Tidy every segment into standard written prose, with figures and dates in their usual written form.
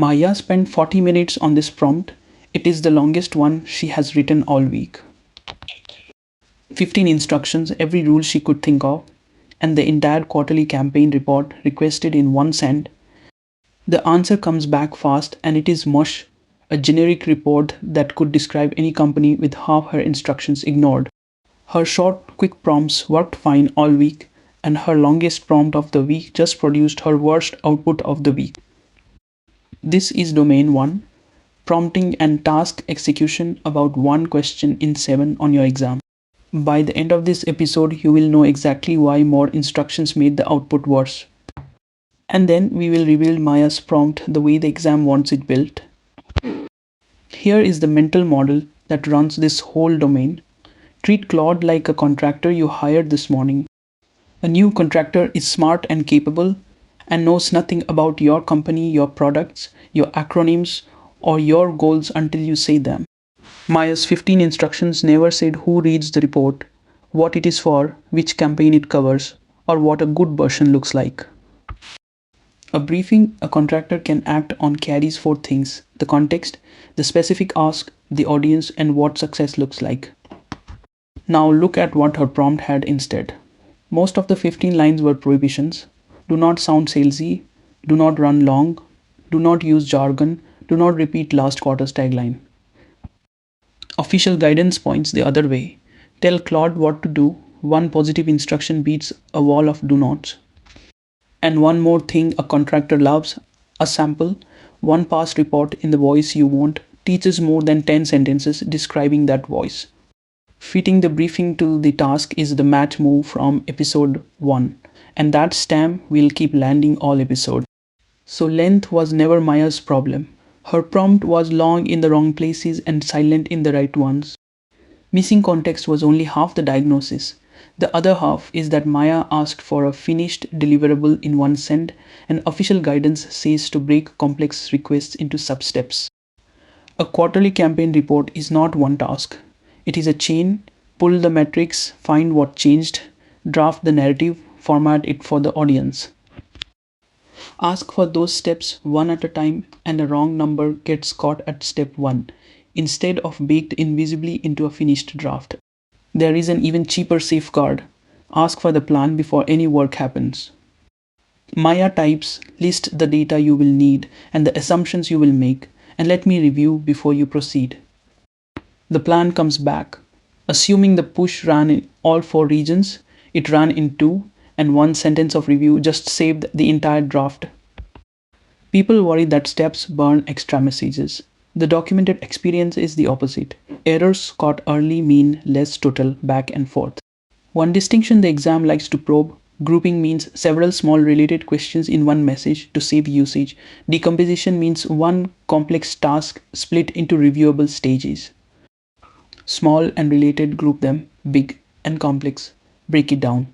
Maya spent 40 minutes on this prompt. It is the longest one she has written all week. 15 instructions, every rule she could think of, and the entire quarterly campaign report requested in one send. The answer comes back fast and it is mush, a generic report that could describe any company with half her instructions ignored. Her short, quick prompts worked fine all week, and her longest prompt of the week just produced her worst output of the week. This is domain 1, prompting and task execution, about one question in 7 on your exam. By the end of this episode, you will know exactly why more instructions made the output worse. And then we will rebuild Maya's prompt the way the exam wants it built. Here is the mental model that runs this whole domain. Treat Claude like a contractor you hired this morning. A new contractor is smart and capable and knows nothing about your company, your products, your acronyms, or your goals until you say them. Maya's 15 instructions never said who reads the report, what it is for, which campaign it covers, or what a good version looks like. A briefing, a contractor can act on carries 4 things: the context, the specific ask, the audience, and what success looks like. Now look at what her prompt had instead. Most of the 15 lines were prohibitions. Do not sound salesy, do not run long, do not use jargon, do not repeat last quarter's tagline. Official guidance points the other way. Tell Claude what to do. One positive instruction beats a wall of do nots. And one more thing a contractor loves, a sample. One past report in the voice you want teaches more than 10 sentences describing that voice. Fitting the briefing to the task is the match move from episode 1, and that stamp will keep landing all episode. So length was never Maya's problem. Her prompt was long in the wrong places and silent in the right ones. Missing context was only half the diagnosis. The other half is that Maya asked for a finished deliverable in one send, and official guidance says to break complex requests into sub-steps. A quarterly campaign report is not one task. It is a chain. Pull the metrics, find what changed, draft the narrative, format it for the audience. Ask for those steps one at a time, and a wrong number gets caught at step 1, instead of baked invisibly into a finished draft. There is an even cheaper safeguard. Ask for the plan before any work happens. Maya types, list the data you will need and the assumptions you will make, and let me review before you proceed. The plan comes back. Assuming the push ran in all 4 regions, it ran in 2, and one sentence of review just saved the entire draft. People worry that steps burn extra messages. The documented experience is the opposite. Errors caught early mean less total back and forth. One distinction the exam likes to probe: grouping means several small related questions in one message to save usage. Decomposition means one complex task split into reviewable stages. Small and related, group them. Big and complex, break it down.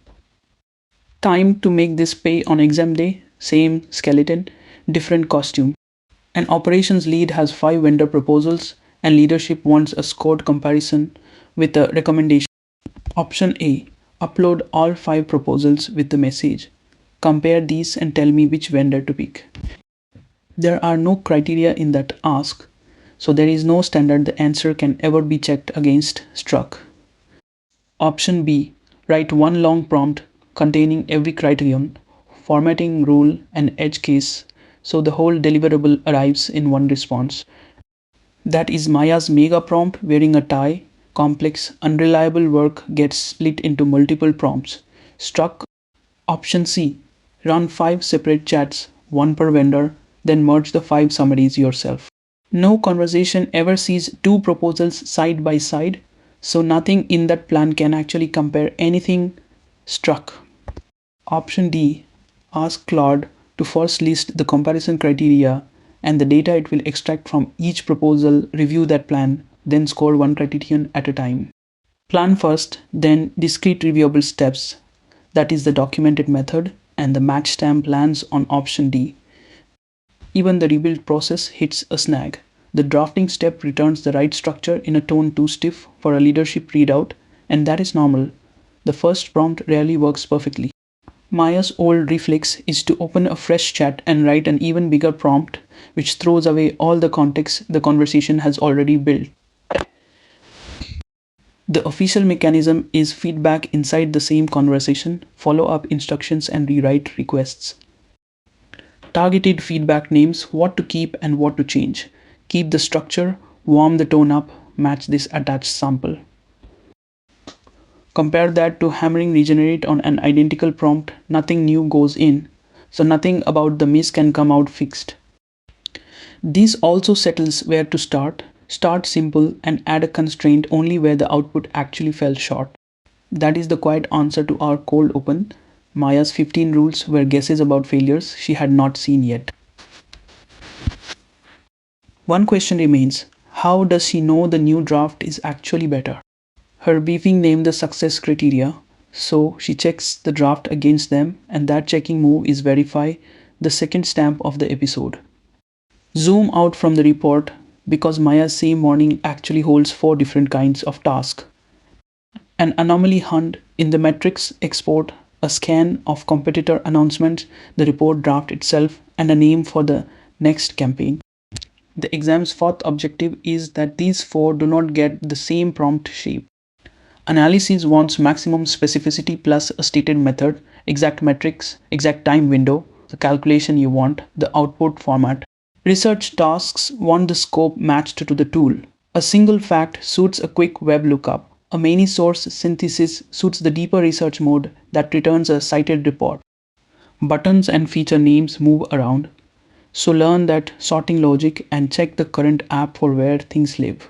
Time to make this pay on exam day: same skeleton, different costume. An operations lead has 5 vendor proposals and leadership wants a scored comparison with a recommendation. Option A: upload all 5 proposals with the message, compare these and tell me which vendor to pick. There are no criteria in that ask, so there is no standard the answer can ever be checked against. Struck. Option B: write one long prompt containing every criterion, formatting rule and edge case, so the whole deliverable arrives in one response. That is Maya's mega prompt wearing a tie. Complex, unreliable work gets split into multiple prompts. Struck. Option C: run 5 separate chats, one per vendor, then merge the 5 summaries yourself. No conversation ever sees 2 proposals side by side, so nothing in that plan can actually compare anything. Struck. Option D: ask Claude to first list the comparison criteria and the data it will extract from each proposal, review that plan, then score one criterion at a time. Plan first, then discrete reviewable steps. That is the documented method, and the match stamp lands on option D. Even the rebuild process hits a snag. The drafting step returns the right structure in a tone too stiff for a leadership readout, and that is normal. The first prompt rarely works perfectly. Maya's old reflex is to open a fresh chat and write an even bigger prompt, which throws away all the context the conversation has already built. The official mechanism is feedback inside the same conversation, follow up instructions, and rewrite requests. Targeted feedback names what to keep and what to change. Keep the structure, warm the tone up, match this attached sample. Compare that to hammering regenerate on an identical prompt, nothing new goes in, so nothing about the miss can come out fixed. This also settles where to start. Start simple and add a constraint only where the output actually fell short. That is the quiet answer to our cold open. Maya's 15 rules were guesses about failures she had not seen yet. One question remains: how does she know the new draft is actually better? Her briefing named the success criteria, so she checks the draft against them, and that checking move is verify, the second stamp of the episode. Zoom out from the report because Maya's same warning actually holds 4 different kinds of tasks. An anomaly hunt in the metrics export, a scan of competitor announcements, the report draft itself, and a name for the next campaign. The exam's fourth objective is that these 4 do not get the same prompt shape. Analysis wants maximum specificity plus a stated method, exact metrics, exact time window, the calculation you want, the output format. Research tasks want the scope matched to the tool. A single fact suits a quick web lookup. A many source synthesis suits the deeper research mode that returns a cited report. Buttons and feature names move around, so learn that sorting logic and check the current app for where things live.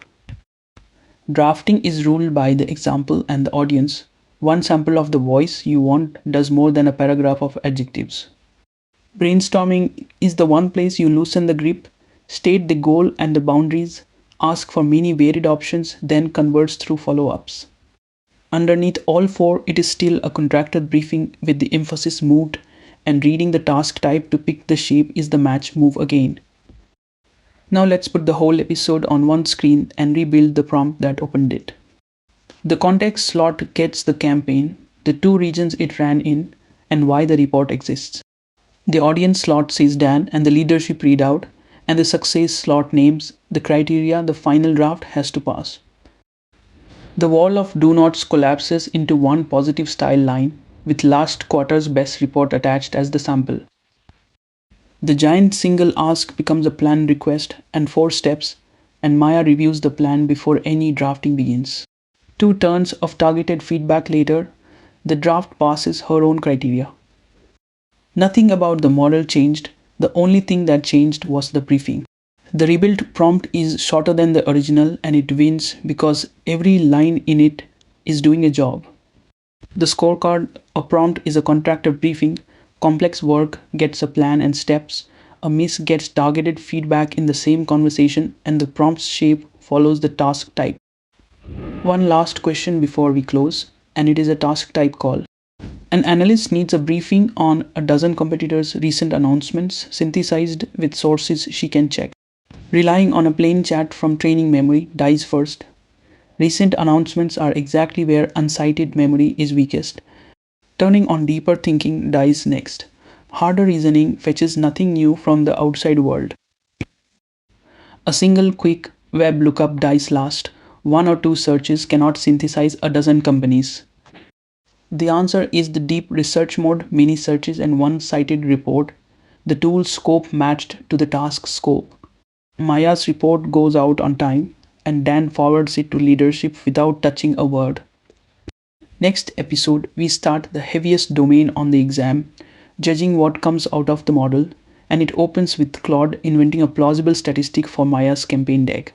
Drafting is ruled by the example and the audience. One sample of the voice you want does more than a paragraph of adjectives. Brainstorming is the one place you loosen the grip, state the goal and the boundaries, ask for many varied options, then converse through follow-ups. Underneath all 4, it is still a contractor briefing with the emphasis moved, and reading the task type to pick the shape is the match move again. Now let's put the whole episode on one screen and rebuild the prompt that opened it. The context slot gets the campaign, the 2 regions it ran in, and why the report exists. The audience slot says Dan and the leadership readout, and the success slot names the criteria the final draft has to pass. The wall of do nots collapses into one positive style line with last quarter's best report attached as the sample. The giant single ask becomes a plan request and 4 steps, and Maya reviews the plan before any drafting begins. 2 turns of targeted feedback later, the draft passes her own criteria. Nothing about the model changed, the only thing that changed was the briefing. The rebuilt prompt is shorter than the original and it wins because every line in it is doing a job. The scorecard, a prompt is a contractor briefing, complex work gets a plan and steps, a miss gets targeted feedback in the same conversation, and the prompt's shape follows the task type. One last question before we close, and it is a task type call. An analyst needs a briefing on a dozen competitors' recent announcements synthesized with sources she can check. Relying on a plain chat from training memory dies first. Recent announcements are exactly where uncited memory is weakest. Turning on deeper thinking dies next. Harder reasoning fetches nothing new from the outside world. A single quick web lookup dies last. 1 or 2 searches cannot synthesize a dozen companies. The answer is the deep research mode, many searches, and one cited report. The tool scope matched to the task scope. Maya's report goes out on time, and Dan forwards it to leadership without touching a word. Next episode, we start the heaviest domain on the exam, judging what comes out of the model, and it opens with Claude inventing a plausible statistic for Maya's campaign deck.